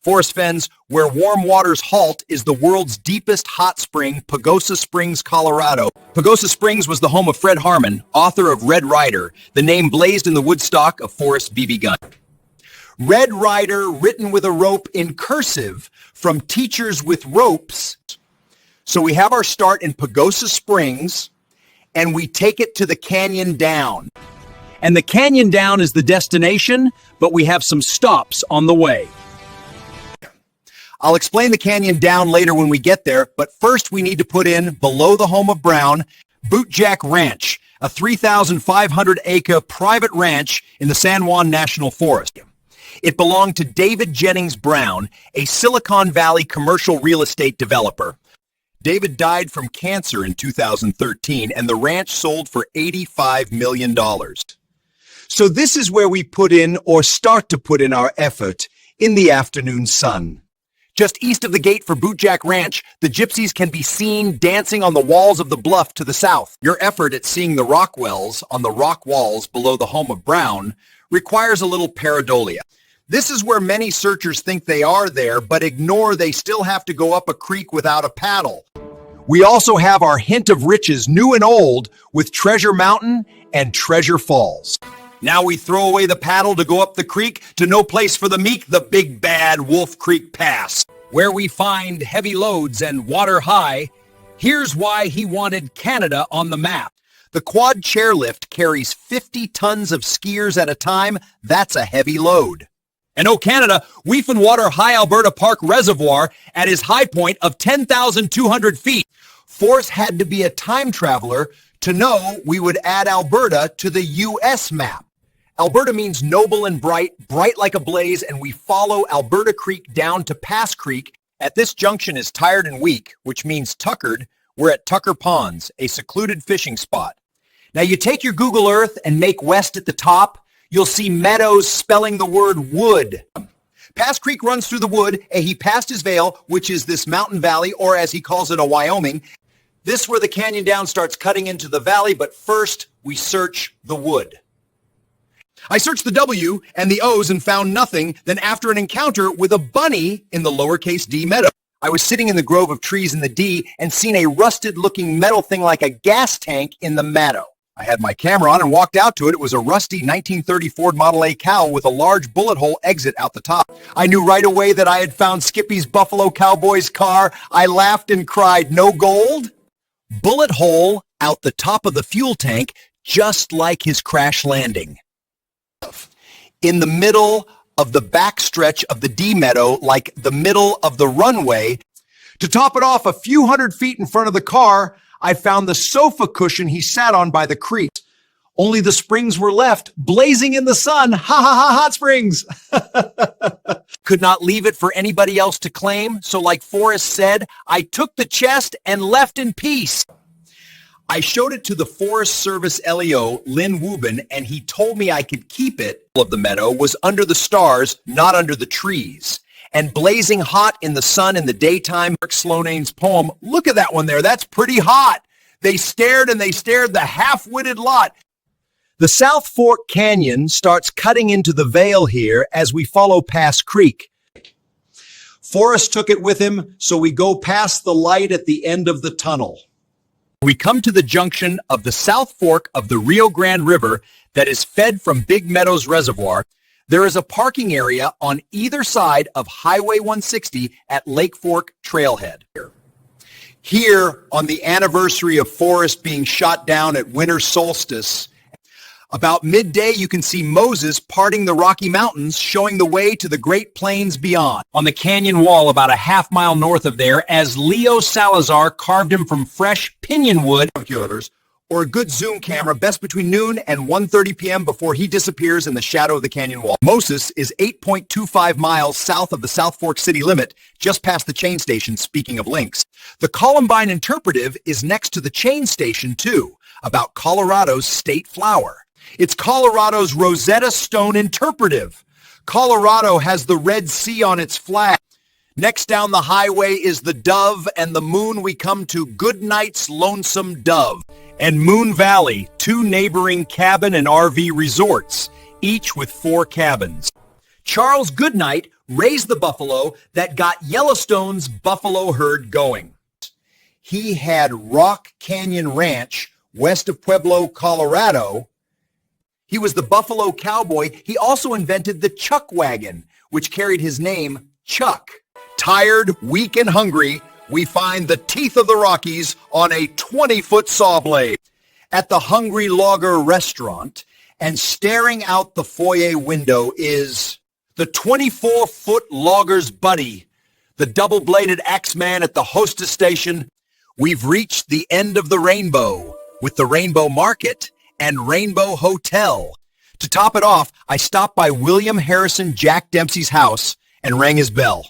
Forrest Fenn's Where Warm Waters Halt is the world's deepest hot spring, Pagosa Springs, Colorado. Pagosa Springs was the home of Fred Harman, author of Red Ryder, the name blazed in the woodstock of Forrest's BB gun. Red Ryder, written with a rope in cursive from Teachers with Ropes. So we have our start in Pagosa Springs, and we take it to the canyon down. And the canyon down is the destination, but we have some stops on the way. I'll explain the canyon down later when we get there, but first we need to put in, below the home of Brown, Bootjack Ranch, a 3,500-acre private ranch in the San Juan National Forest. It belonged to David Jennings Brown, a Silicon Valley commercial real estate developer. David died from cancer in 2013, and the ranch sold for $85 million. So this is where we put in, or start to put in, our effort in the afternoon sun. Just east of the gate for Bootjack Ranch, the gypsies can be seen dancing on the walls of the bluff to the south. Your effort at seeing the rock wells on the rock walls below the home of Brown requires a little paridolia. This is where many searchers think they are there, but ignore they still have to go up a creek without a paddle. We also have our hint of riches, new and old, with Treasure Mountain and Treasure Falls. Now we throw away the paddle to go up the creek to no place for the meek, the big bad Wolf Creek Pass, where we find heavy loads and water high. Here's why he wanted Canada on the map. The quad chairlift carries 50 tons of skiers at a time. That's a heavy load. And oh, Canada, Water High Alberta Park Reservoir at his high point of 10,200 feet. Forrest had to be a time traveler to know we would add Alberta to the U.S. map. Alberta means noble and bright, bright like a blaze, and we follow Alberta Creek down to Pass Creek. At this junction is Tired and Weak, which means tuckered. We're at Tucker Ponds, a secluded fishing spot. Now you take your Google Earth and make west at the top. You'll see meadows spelling the word wood. Pass Creek runs through the wood, and he passed his vale, which is this mountain valley, or as he calls it, a Wyoming. This where the canyon down starts cutting into the valley, but first we search the wood. I searched the W and the O's and found nothing. Then after an encounter with a bunny in the lowercase d meadow, I was sitting in the grove of trees in the D and seen a rusted looking metal thing like a gas tank in the meadow. I had my camera on and walked out to it. It was a rusty 1930 Ford Model A cowl with a large bullet hole exit out the top. I knew right away that I had found Skippy's Buffalo Cowboys car. I laughed and cried, no gold? Bullet hole out the top of the fuel tank, just like his crash landing. In the middle of the backstretch of the D meadow, like the middle of the runway. To top it off, a few hundred feet in front of the car, I found the sofa cushion he sat on by the creek. Only the springs were left, blazing in the sun. Ha ha ha, hot springs. Could not leave it for anybody else to claim. So like Forrest said, I took the chest and left in peace. I showed it to the Forest Service LEO, Lynn Wubin, and he told me I could keep it. Of the meadow was under the stars, not under the trees. And blazing hot in the sun in the daytime. Mark Sloanane's poem, look at that one there, that's pretty hot. They stared and they stared, the half-witted lot. The South Fork Canyon starts cutting into the vale here as we follow Pass Creek. Forrest took it with him, so we go past the light at the end of the tunnel. We come to the junction of the South Fork of the Rio Grande River that is fed from Big Meadows Reservoir. There is a parking area on either side of Highway 160 at Lake Fork Trailhead. Here, on the anniversary of Forrest being shot down at winter solstice, about midday you can see Moses parting the Rocky Mountains, showing the way to the Great Plains beyond. On the canyon wall about a half mile north of there, as Leo Salazar carved him from fresh pinyon wood, or a good zoom camera, best between noon and 1:30 p.m. before he disappears in the shadow of the canyon wall. Moses is 8.25 miles south of the South Fork city limit, just past the chain station, speaking of links. The Columbine Interpretive is next to the chain station, too, about Colorado's state flower. It's Colorado's Rosetta Stone Interpretive. Colorado has the Red Sea on its flag. Next down the highway is the Dove and the Moon. We come to Goodnight's Lonesome Dove and Moon Valley, two neighboring cabin and RV resorts, each with 4 cabins. Charles Goodnight raised the buffalo that got Yellowstone's buffalo herd going. He had Rock Canyon Ranch west of Pueblo, Colorado. He was the Buffalo Cowboy. He also invented the Chuck Wagon, which carried his name, Chuck. Tired, weak, and hungry, we find the teeth of the Rockies on a 20-foot saw blade at the Hungry Logger restaurant, and staring out the foyer window is the 24-foot logger's buddy, the double-bladed axeman at the Hostess Station. We've reached the end of the rainbow with the Rainbow Market and Rainbow Hotel. To top it off, I stopped by William Harrison Jack Dempsey's house and rang his bell.